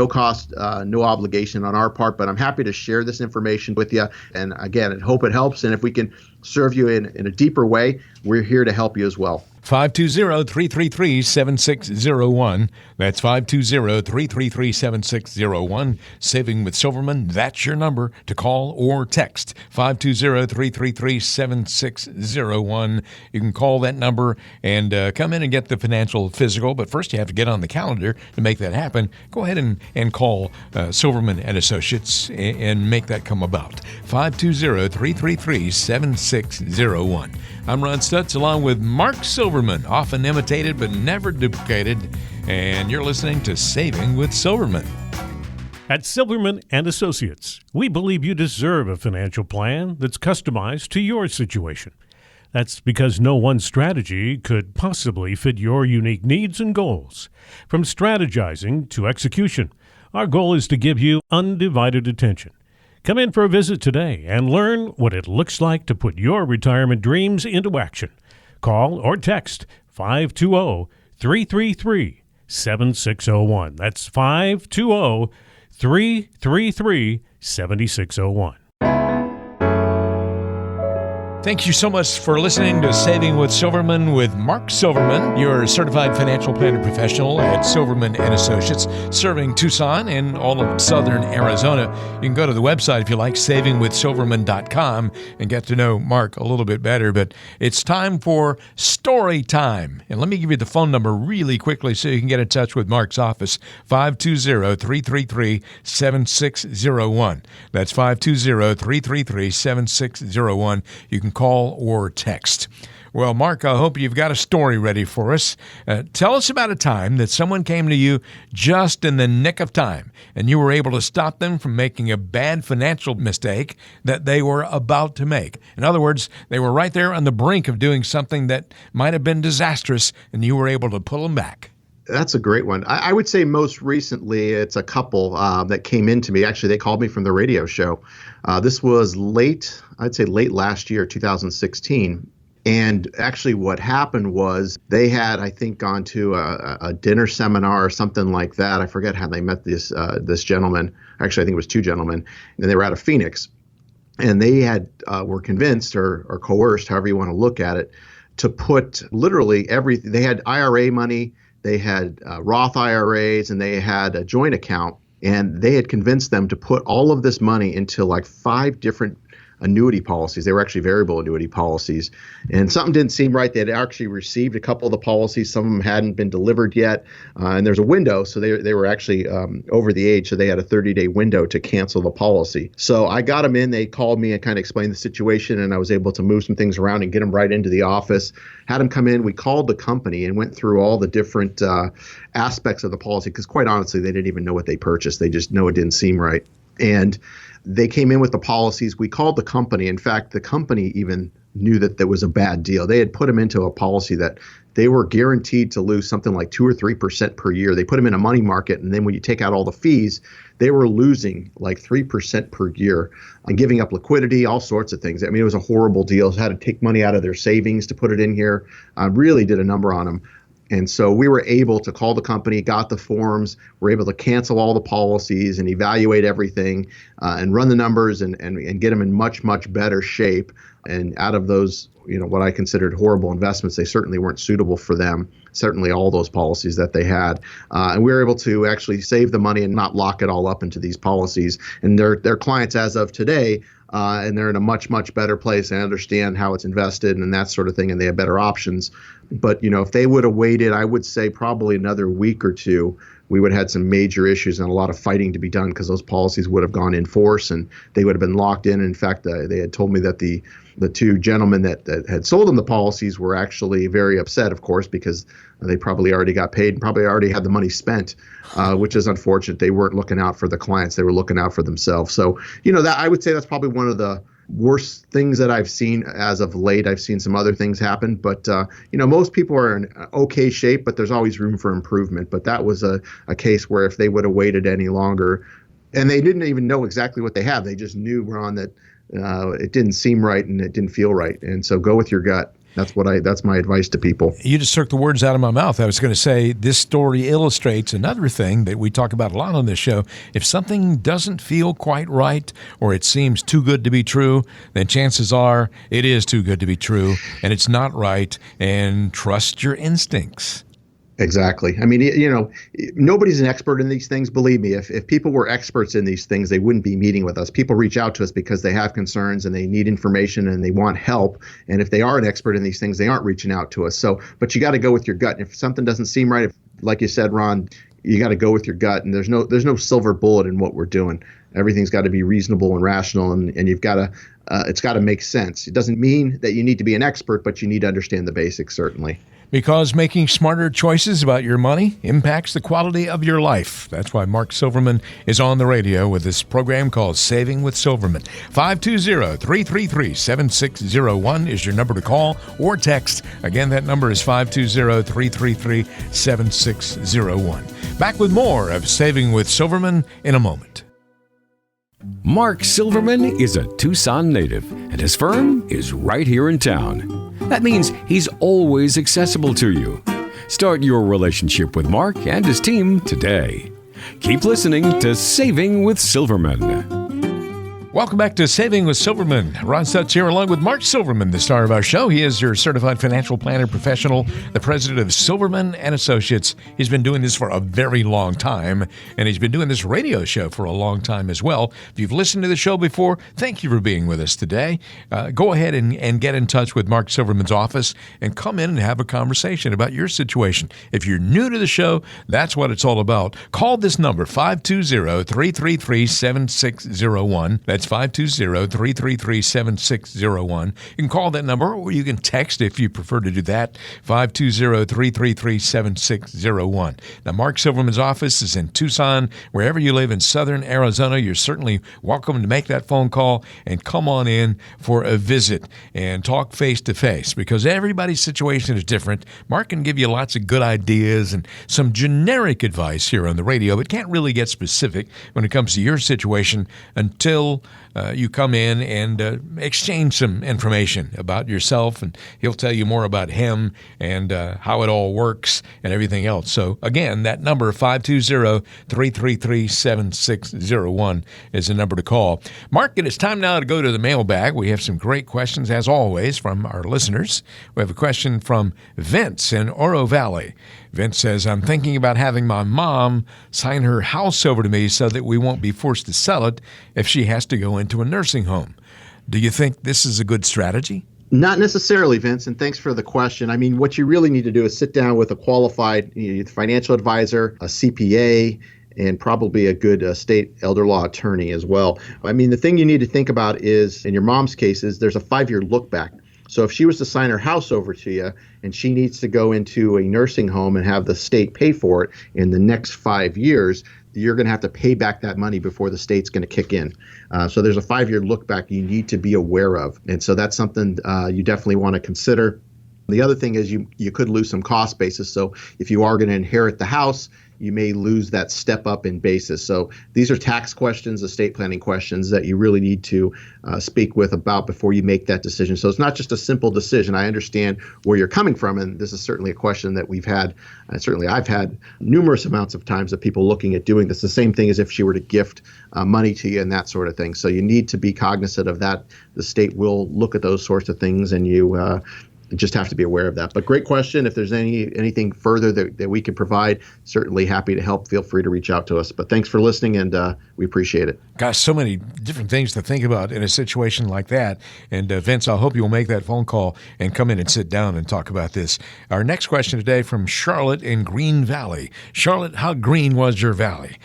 cost, no obligation on our part, but I'm happy to share this information with you. And again, I hope it helps. And if we can serve you in a deeper way, we're here to help you as well. 520-333-7601. That's 520-333-7601. Saving with Silverman, that's your number to call or text. 520-333-7601. You can call that number and come in and get the financial physical, but first you have to get on the calendar to make that happen. Go ahead and call Silverman and Associates and make that come about. 520-333-7601. I'm Ron Stutz along with Mark Silverman, often imitated but never duplicated, and you're listening to Saving with Silverman. At Silverman and Associates, we believe you deserve a financial plan that's customized to your situation. That's because no one strategy could possibly fit your unique needs and goals. From strategizing to execution, our goal is to give you undivided attention. Come in for a visit today and learn what it looks like to put your retirement dreams into action. Call or text 520-333-7601. That's 520-333-7601. Thank you so much for listening to Saving with Silverman with Mark Silverman, your certified financial planner professional at Silverman and Associates, serving Tucson and all of southern Arizona. You can go to the website if you like, savingwithsilverman.com, and get to know Mark a little bit better. But it's time for story time. And let me give you the phone number really quickly so you can get in touch with Mark's office, 520-333-7601. That's 520-333-7601. You can call or text. Well, Mark, I hope you've got a story ready for us. Tell us about a time that someone came to you just in the nick of time, and you were able to stop them from making a bad financial mistake that they were about to make. In other words, they were right there on the brink of doing something that might have been disastrous, and you were able to pull them back. That's a great one. I would say most recently it's a couple that came into me. Actually, they called me from the radio show. This was late last year, 2016. And actually what happened was they had, I think, gone to a dinner seminar or something like that. I forget how they met this gentleman. Actually, I think it was two gentlemen. And they were out of Phoenix. And they were convinced or coerced, however you want to look at it, to put literally everything. They had IRA money. They had Roth IRAs, and they had a joint account, and they had convinced them to put all of this money into like 5 different annuity policies. They were actually variable annuity policies, and something didn't seem right. They had actually received a couple of the policies. Some of them hadn't been delivered yet, and there's a window, so they were actually over the age, so they had a 30-day window to cancel the policy. So I got them in. They called me and kind of explained the situation, and I was able to move some things around and get them right into the office. Had them come in. We called the company and went through all the different aspects of the policy, because quite honestly, they didn't even know what they purchased. They just know it didn't seem right. And they came in with the policies. We called the company. In fact, the company even knew that there was a bad deal. They had put them into a policy that they were guaranteed to lose something like 2 or 3% per year. They put them in a money market, and then when you take out all the fees, they were losing like 3% per year and giving up liquidity, all sorts of things. I mean, it was a horrible deal. Had to take money out of their savings to put it in here. Really did a number on them. And so we were able to call the company, got the forms, were able to cancel all the policies and evaluate everything and run the numbers and get them in much, much better shape. And out of those, what I considered horrible investments, they certainly weren't suitable for them, certainly all those policies that they had. And we were able to actually save the money and not lock it all up into these policies. And they're clients as of today. And they're in a much, much better place and understand how it's invested and that sort of thing, and they have better options. But, if they would have waited, I would say probably another week or two, we would have had some major issues and a lot of fighting to be done, because those policies would have gone in force and they would have been locked in. In fact, they had told me that the two gentlemen that had sold them the policies were actually very upset, of course, because they probably already got paid and probably already had the money spent, which is unfortunate. They weren't looking out for the clients. They were looking out for themselves. So, that I would say that's probably one of the worst things that I've seen as of late. I've seen some other things happen, but most people are in okay shape, but there's always room for improvement. But that was a case where if they would have waited any longer, and they didn't even know exactly what they have, they just knew, Ron, that it didn't seem right and it didn't feel right. And so go with your gut. That's my advice to people. You just took the words out of my mouth. I was going to say this story illustrates another thing that we talk about a lot on this show. If something doesn't feel quite right or it seems too good to be true, then chances are it is too good to be true and it's not right, and trust your instincts. Exactly. I mean, nobody's an expert in these things. Believe me, if people were experts in these things, they wouldn't be meeting with us. People reach out to us because they have concerns and they need information and they want help. And if they are an expert in these things, they aren't reaching out to us. So, but you got to go with your gut. If something doesn't seem right, like you said, Ron, you got to go with your gut. And there's no silver bullet in what we're doing. Everything's got to be reasonable and rational, and you've got to it's got to make sense. It doesn't mean that you need to be an expert, but you need to understand the basics, certainly. Because making smarter choices about your money impacts the quality of your life. That's why Mark Silverman is on the radio with this program called Saving with Silverman. 520-333-7601 is your number to call or text. Again, that number is 520-333-7601. Back with more of Saving with Silverman in a moment. Mark Silverman is a Tucson native, and his firm is right here in town. That means he's always accessible to you. Start your relationship with Mark and his team today. Keep listening to Saving with Silverman. Welcome back to Saving with Silverman. Ron Stutz here along with Mark Silverman, the star of our show. He is your certified financial planner professional, the president of Silverman and Associates. He's been doing this for a very long time, and he's been doing this radio show for a long time as well. If you've listened to the show before, thank you for being with us today. Go ahead and get in touch with Mark Silverman's office and come in and have a conversation about your situation. If you're new to the show, that's what it's all about. Call this number, 520-333-7601. That's 520-333-7601. You can call that number, or you can text if you prefer to do that, 520-333-7601. Now, Mark Silverman's office is in Tucson. Wherever you live in southern Arizona, you're certainly welcome to make that phone call and come on in for a visit and talk face-to-face, because everybody's situation is different. Mark can give you lots of good ideas and some generic advice here on the radio, but can't really get specific when it comes to your situation until you come in and exchange some information about yourself, and he'll tell you more about him and how it all works and everything else. So again, that number, 520-333-7601, is the number to call. Mark, it is time now to go to the mailbag. We have some great questions, as always, from our listeners. We have a question from Vince in Oro Valley. Vince says, I'm thinking about having my mom sign her house over to me so that we won't be forced to sell it if she has to go into a nursing home. Do you think this is a good strategy? Not necessarily, Vince, and thanks for the question. I mean, what you really need to do is sit down with a qualified financial advisor, a CPA, and probably a good state elder law attorney as well. I mean, the thing you need to think about is, in your mom's case, is there's a 5-year look back. So if she was to sign her house over to you and she needs to go into a nursing home and have the state pay for it in the next 5 years, you're going to have to pay back that money before the state's going to kick in. So there's a 5-year look back you need to be aware of. And so that's something you definitely want to consider. The other thing is you could lose some cost basis. So if you are going to inherit the house, you may lose that step up in basis. So these are tax questions, estate planning questions that you really need to speak with about before you make that decision. So it's not just a simple decision. I understand where you're coming from, and this is certainly a question that we've had, certainly I've had numerous amounts of times of people looking at doing this. The same thing as if she were to gift money to you and that sort of thing. So you need to be cognizant of that. The state will look at those sorts of things, and you just have to be aware of that. But great question. If there's anything further that we can provide, certainly happy to help. Feel free to reach out to us. But thanks for listening, and we appreciate it. Gosh, so many different things to think about in a situation like that. And Vince, I hope you'll make that phone call and come in and sit down and talk about this. Our next question today from Charlotte in Green Valley. Charlotte, how green was your valley?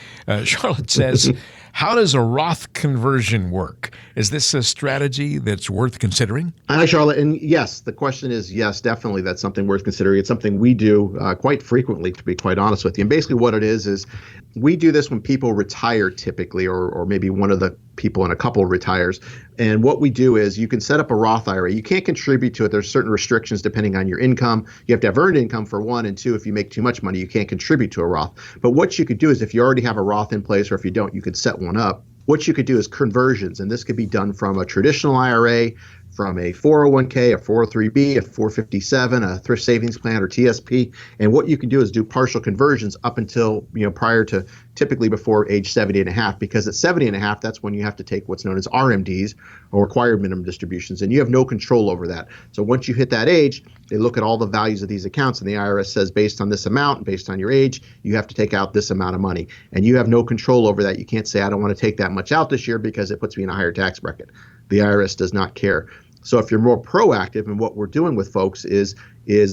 Charlotte says, how does a Roth conversion work? Is this a strategy that's worth considering? Hi, Charlotte. And yes, the question is yes, definitely that's something worth considering. It's something we do quite frequently, to be quite honest with you. And basically what it is we do this when people retire typically, or maybe one of the people in a couple retires. And what we do is you can set up a Roth IRA. You can't contribute to it. There's certain restrictions depending on your income. You have to have earned income for one, and two, if you make too much money, you can't contribute to a Roth. But what you could do is if you already have a Roth in place, or if you don't, you could set one up. What you could do is conversions, and this could be done from a traditional IRA, from a 401k, a 403b, a 457, a thrift savings plan, or TSP. And what you can do is do partial conversions up until, prior to typically before age 70 and a half, because at 70 and a half, that's when you have to take what's known as RMDs, or required minimum distributions, and you have no control over that. So once you hit that age, they look at all the values of these accounts, and the IRS says based on this amount, and based on your age, you have to take out this amount of money. And you have no control over that. You can't say, I don't want to take that much out this year because it puts me in a higher tax bracket. The IRS does not care. So if you're more proactive, and what we're doing with folks is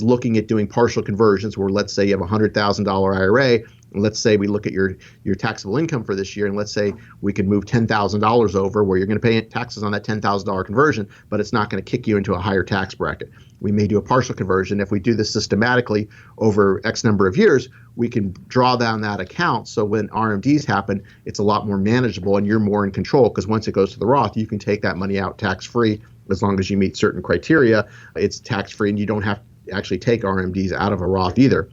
looking at doing partial conversions, where let's say you have a $100,000 IRA, and let's say we look at your taxable income for this year, and let's say we could move $10,000 over, where you're going to pay taxes on that $10,000 conversion, but it's not going to kick you into a higher tax bracket. We may do a partial conversion. If we do this systematically over X number of years, we can draw down that account. So when RMDs happen, it's a lot more manageable, and you're more in control, because once it goes to the Roth, you can take that money out tax-free. As long as you meet certain criteria, it's tax-free, and you don't have to actually take RMDs out of a Roth either.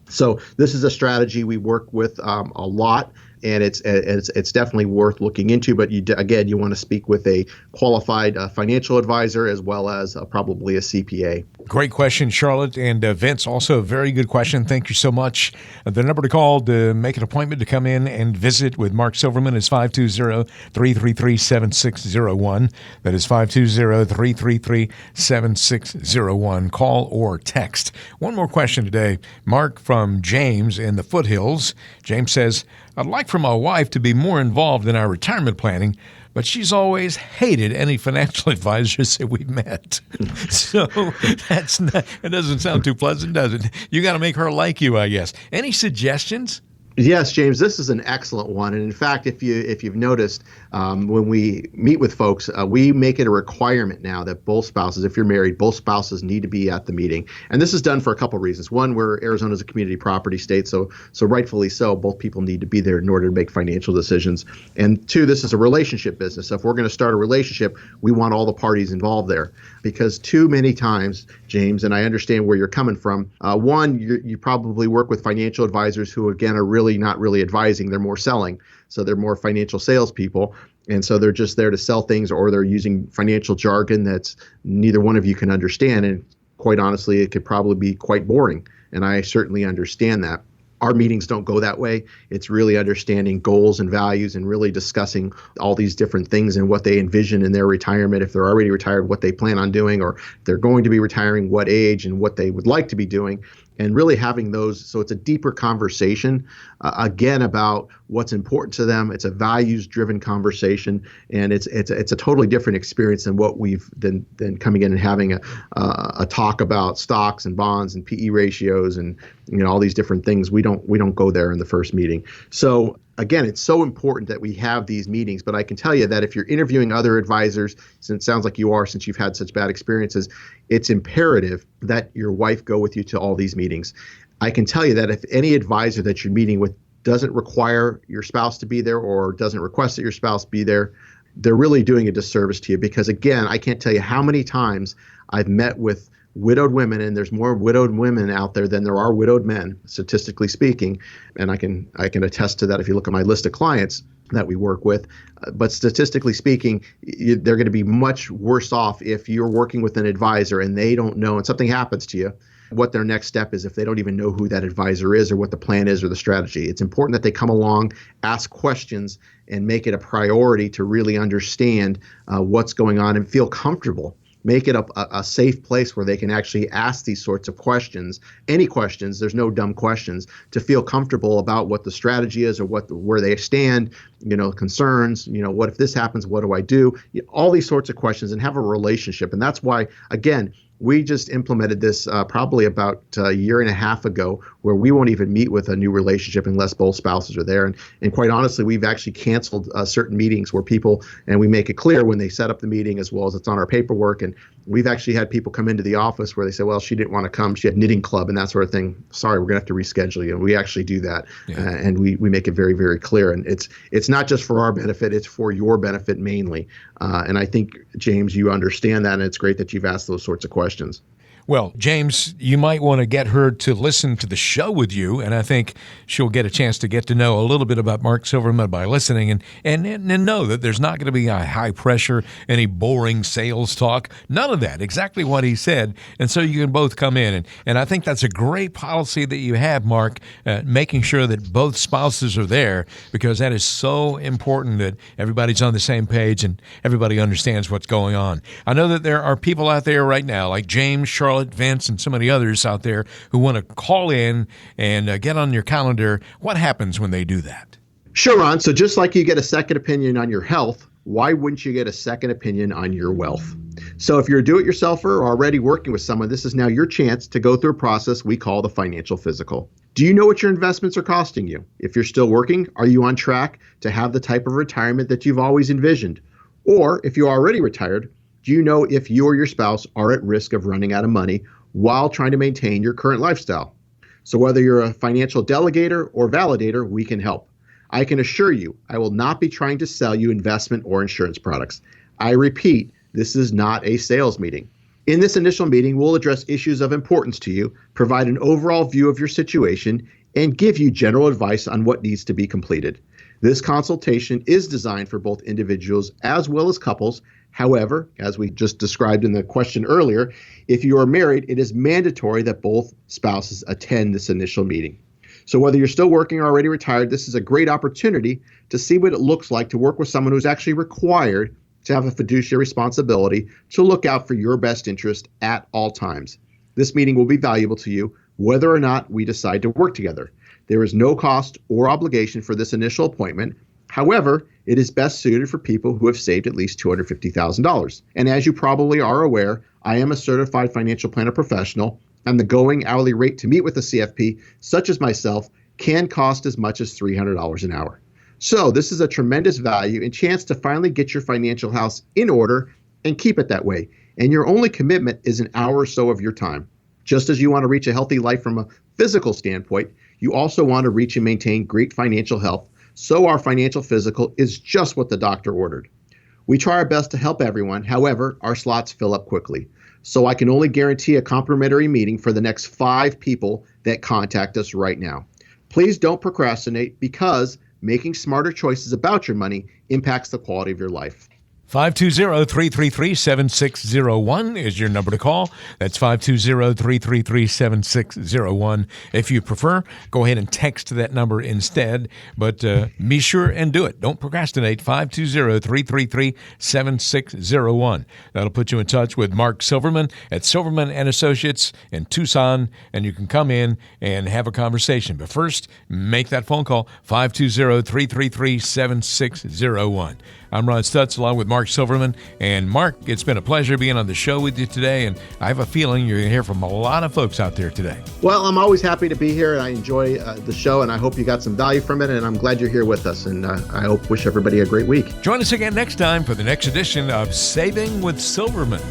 So this is a strategy we work with a lot. and it's definitely worth looking into. But you want to speak with a qualified financial advisor as well as probably a CPA. Great question, Charlotte. And Vince, also a very good question. Thank you so much. The number to call to make an appointment to come in and visit with Mark Silverman is 520-333-7601. That is 520-333-7601. Call or text. One more question today. Mark from James in the Foothills. James says, I'd like for my wife to be more involved in our retirement planning, but she's always hated any financial advisors that we've met. So it doesn't sound too pleasant, does it? You got to make her like you, I guess. Any suggestions? Yes, James, this is an excellent one. And in fact, if you've noticed, when we meet with folks, we make it a requirement now that both spouses, if you're married, both spouses need to be at the meeting. And this is done for a couple of reasons. One, Arizona is a community property state, so rightfully so, both people need to be there in order to make financial decisions. And two, this is a relationship business. So if we're going to start a relationship, we want all the parties involved there. Because too many times, James, and I understand where you're coming from, one, you probably work with financial advisors who, again, are really not really advising, they're more selling. So they're more financial salespeople. And so they're just there to sell things, or they're using financial jargon that's neither one of you can understand. And quite honestly, it could probably be quite boring. And I certainly understand that. Our meetings don't go that way. It's really understanding goals and values and really discussing all these different things and what they envision in their retirement. If they're already retired, what they plan on doing, or if they're going to be retiring, what age and what they would like to be doing. And really having those, so it's a deeper conversation, again, about what's important to them. It's a values-driven conversation, and it's a totally different experience than what we've than coming in and having a talk about stocks and bonds and PE ratios and all these different things. We don't go there in the first meeting. So again, it's so important that we have these meetings, but I can tell you that if you're interviewing other advisors, since it sounds like you are, since you've had such bad experiences, it's imperative that your wife go with you to all these meetings. I can tell you that if any advisor that you're meeting with doesn't require your spouse to be there or doesn't request that your spouse be there, they're really doing a disservice to you. Because again, I can't tell you how many times I've met with widowed women, and there's more widowed women out there than there are widowed men, statistically speaking. And I can attest to that if you look at my list of clients that we work with. But statistically speaking, they're going to be much worse off if you're working with an advisor and they don't know, and something happens to you, what their next step is if they don't even know who that advisor is or what the plan is or the strategy. It's important that they come along, ask questions, and make it a priority to really understand what's going on and feel comfortable. Make it a safe place where they can actually ask these sorts of questions, any questions, there's no dumb questions, to feel comfortable about what the strategy is or where they stand, concerns, what if this happens, what do I do? All these sorts of questions, and have a relationship. And that's why, again, we just implemented this probably about a year and a half ago, where we won't even meet with a new relationship unless both spouses are there. And quite honestly, we've actually canceled certain meetings where people, and we make it clear when they set up the meeting as well as it's on our paperwork. And we've actually had people come into the office where they say, well, she didn't want to come. She had knitting club and that sort of thing. Sorry, we're going to have to reschedule you. And we actually do that. Yeah. And we make it very, very clear. And it's not just for our benefit, it's for your benefit mainly. And I think, James, you understand that, and it's great that you've asked those sorts of questions. Well, James, you might want to get her to listen to the show with you, and I think she'll get a chance to get to know a little bit about Mark Silverman by listening and know that there's not going to be a high pressure, any boring sales talk, none of that, exactly what he said. And so you can both come in. And I think that's a great policy that you have, Mark, making sure that both spouses are there, because that is so important that everybody's on the same page and everybody understands what's going on. I know that there are people out there right now, like James, Charlotte, Vince, and so many others out there who want to call in and get on your calendar. What happens when they do that? Sure, Ron. So just like you get a second opinion on your health, why wouldn't you get a second opinion on your wealth? So if you're a do-it-yourselfer or already working with someone, this is now your chance to go through a process we call the financial physical. Do you know what your investments are costing you? If you're still working, are you on track to have the type of retirement that you've always envisioned? Or if you're already retired, do you know if you or your spouse are at risk of running out of money while trying to maintain your current lifestyle? So whether you're a financial delegator or validator, we can help. I can assure you, I will not be trying to sell you investment or insurance products. I repeat, this is not a sales meeting. In this initial meeting, we'll address issues of importance to you, provide an overall view of your situation, and give you general advice on what needs to be completed. This consultation is designed for both individuals as well as couples. However, as we just described in the question earlier, if you are married, it is mandatory that both spouses attend this initial meeting. So whether you're still working or already retired, this is a great opportunity to see what it looks like to work with someone who's actually required to have a fiduciary responsibility to look out for your best interest at all times. This meeting will be valuable to you whether or not we decide to work together. There is no cost or obligation for this initial appointment. However, it is best suited for people who have saved at least $250,000. And as you probably are aware, I am a certified financial planner professional, and the going hourly rate to meet with a CFP, such as myself, can cost as much as $300 an hour. So this is a tremendous value and chance to finally get your financial house in order and keep it that way. And your only commitment is an hour or so of your time. Just as you want to reach a healthy life from a physical standpoint, you also want to reach and maintain great financial health. So our financial physical is just what the doctor ordered. We try our best to help everyone. However, our slots fill up quickly. So I can only guarantee a complimentary meeting for the next 5 people that contact us right now. Please don't procrastinate, because making smarter choices about your money impacts the quality of your life. 520-333-7601 is your number to call. That's 520-333-7601. If you prefer, go ahead and text that number instead, but be sure and do it. Don't procrastinate. 520-333-7601. That'll put you in touch with Mark Silverman at Silverman & Associates in Tucson, and you can come in and have a conversation. But first, make that phone call, 520-333-7601. I'm Ron Stutz, along with Mark Silverman. And Mark, it's been a pleasure being on the show with you today, and I have a feeling you're going to hear from a lot of folks out there today. Well, I'm always happy to be here, and I enjoy the show, and I hope you got some value from it, and I'm glad you're here with us, and I wish everybody a great week. Join us again next time for the next edition of Saving with Silverman.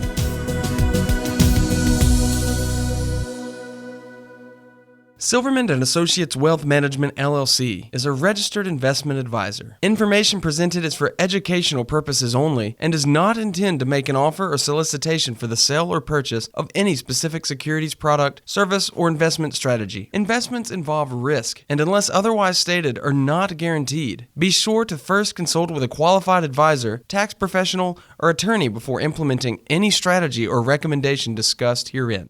Silverman & Associates Wealth Management, LLC is a registered investment advisor. Information presented is for educational purposes only and does not intend to make an offer or solicitation for the sale or purchase of any specific securities product, service, or investment strategy. Investments involve risk and, unless otherwise stated, are not guaranteed. Be sure to first consult with a qualified advisor, tax professional, or attorney before implementing any strategy or recommendation discussed herein.